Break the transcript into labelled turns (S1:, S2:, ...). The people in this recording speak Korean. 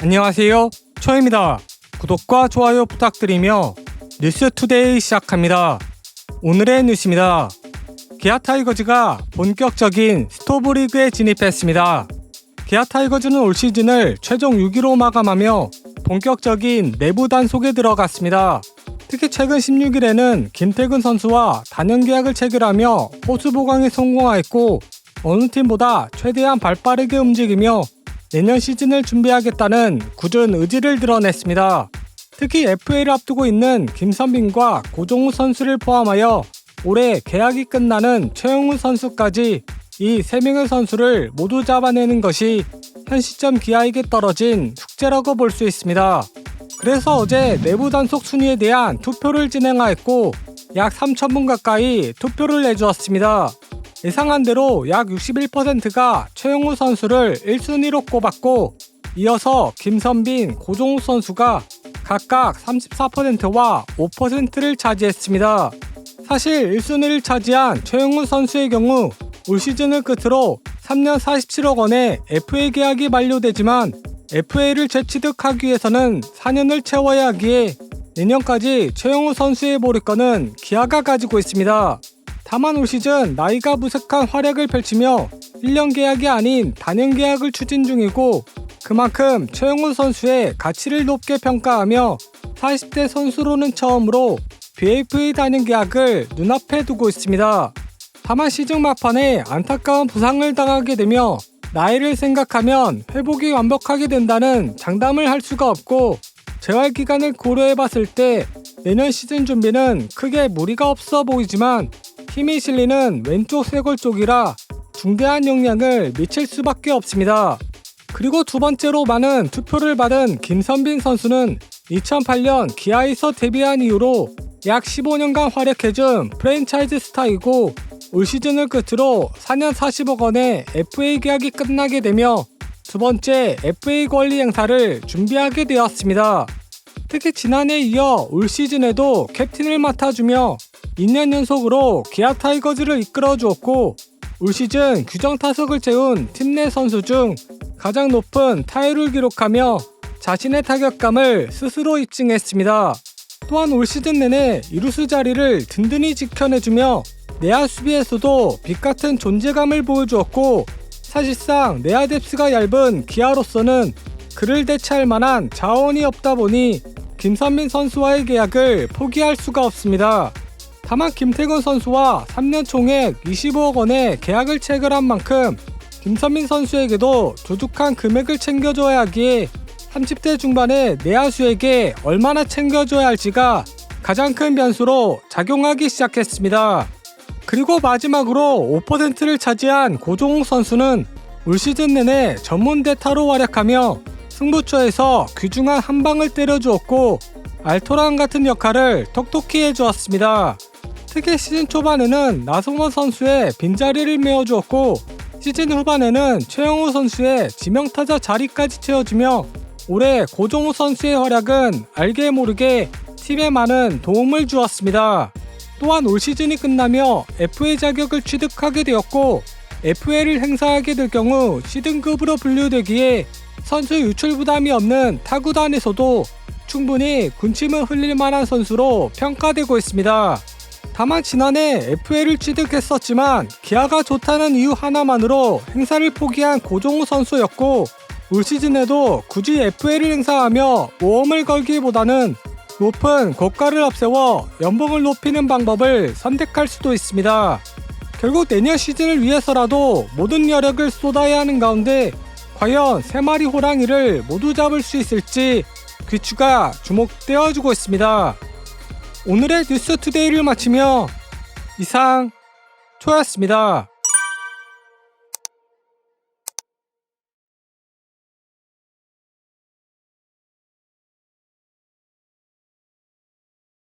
S1: 안녕하세요, 초입니다. 구독과 좋아요 부탁드리며 뉴스투데이 시작합니다. 오늘의 뉴스입니다. 기아 타이거즈가 본격적인 스토브리그에 진입했습니다. 기아 타이거즈는 올 시즌을 최종 6위로 마감하며 본격적인 내부 단속에 들어갔습니다. 특히 최근 16일에는 김태근 선수와 단연 계약을 체결하며 포수 보강에 성공하였고, 어느 팀보다 최대한 발빠르게 움직이며 내년 시즌을 준비하겠다는 굳은 의지를 드러냈습니다. 특히 FA를 앞두고 있는 김선빈과 고종우 선수를 포함하여 올해 계약이 끝나는 최용우 선수까지 이 3명의 선수를 모두 잡아내는 것이 현 시점 기아에게 떨어진 숙제라고 볼 수 있습니다. 그래서 어제 내부 단속 순위에 대한 투표를 진행하였고, 약 3,000분 가까이 투표를 내주었습니다. 예상한 대로 약 61%가 최용우 선수를 1순위로 꼽았고, 이어서 김선빈, 고종우 선수가 각각 34%와 5%를 차지했습니다. 사실 1순위를 차지한 최용우 선수의 경우 올 시즌을 끝으로 3년 47억 원의 FA 계약이 만료되지만, FA를 재취득하기 위해서는 4년을 채워야 하기에 내년까지 최용우 선수의 보류권은 기아가 가지고 있습니다. 다만 올 시즌 나이가 무색한 활약을 펼치며 1년 계약이 아닌 단연 계약을 추진 중이고, 그만큼 최용우 선수의 가치를 높게 평가하며 40대 선수로는 처음으로 BFA 단연 계약을 눈앞에 두고 있습니다. 다만 시즌 막판에 안타까운 부상을 당하게 되며 나이를 생각하면 회복이 완벽하게 된다는 장담을 할 수가 없고, 재활 기간을 고려해봤을 때 내년 시즌 준비는 크게 무리가 없어 보이지만, 힘이 실리는 왼쪽 쇄골 쪽이라 중대한 영향을 미칠 수밖에 없습니다. 그리고 두 번째로 많은 투표를 받은 김선빈 선수는 2008년 기아에서 데뷔한 이후로 약 15년간 활약해준 프랜차이즈 스타이고, 올 시즌을 끝으로 4년 40억 원의 FA 계약이 끝나게 되며 두 번째 FA 권리 행사를 준비하게 되었습니다. 특히 지난해에 이어 올 시즌에도 캡틴을 맡아주며 2년 연속으로 기아 타이거즈를 이끌어주었고, 올 시즌 규정 타석을 채운 팀 내 선수 중 가장 높은 타율을 기록하며 자신의 타격감을 스스로 입증했습니다. 또한 올 시즌 내내 이루수 자리를 든든히 지켜내주며 내야 수비에서도 빛같은 존재감을 보여주었고, 사실상 내야 뎁스가 얇은 기아로서는 그를 대체할 만한 자원이 없다 보니 김선빈 선수와의 계약을 포기할 수가 없습니다. 다만 김태근 선수와 3년 총액 25억 원의 계약을 체결한 만큼 김선빈 선수에게도 두둑한 금액을 챙겨줘야 하기에 30대 중반의 내야수에게 얼마나 챙겨줘야 할지가 가장 큰 변수로 작용하기 시작했습니다. 그리고 마지막으로 5%를 차지한 고종우 선수는 올 시즌 내내 전문 대타로 활약하며 승부처에서 귀중한 한 방을 때려주었고, 알토란 같은 역할을 톡톡히 해주었습니다. 특히 시즌 초반에는 나성원 선수의 빈자리를 메워주었고, 시즌 후반에는 최용우 선수의 지명타자 자리까지 채워주며 올해 고종우 선수의 활약은 알게 모르게 팀에 많은 도움을 주었습니다. 또한 올 시즌이 끝나며 FA 자격을 취득하게 되었고, FA를 행사하게 될 경우 C등급으로 분류되기에 선수 유출 부담이 없는 타구단에서도 충분히 군침을 흘릴 만한 선수로 평가되고 있습니다. 다만 지난해 FA를 취득했었지만 기아가 좋다는 이유 하나만으로 행사를 포기한 고종우 선수였고, 올 시즌에도 굳이 FA를 행사하며 모험을 걸기보다는 높은 고가를 앞세워 연봉을 높이는 방법을 선택할 수도 있습니다. 결국 내년 시즌을 위해서라도 모든 여력을 쏟아야 하는 가운데 과연 3마리 호랑이를 모두 잡을 수 있을지 귀추가 주목되어주고 있습니다. 오늘의 뉴스투데이를 마치며 이상 초였습니다.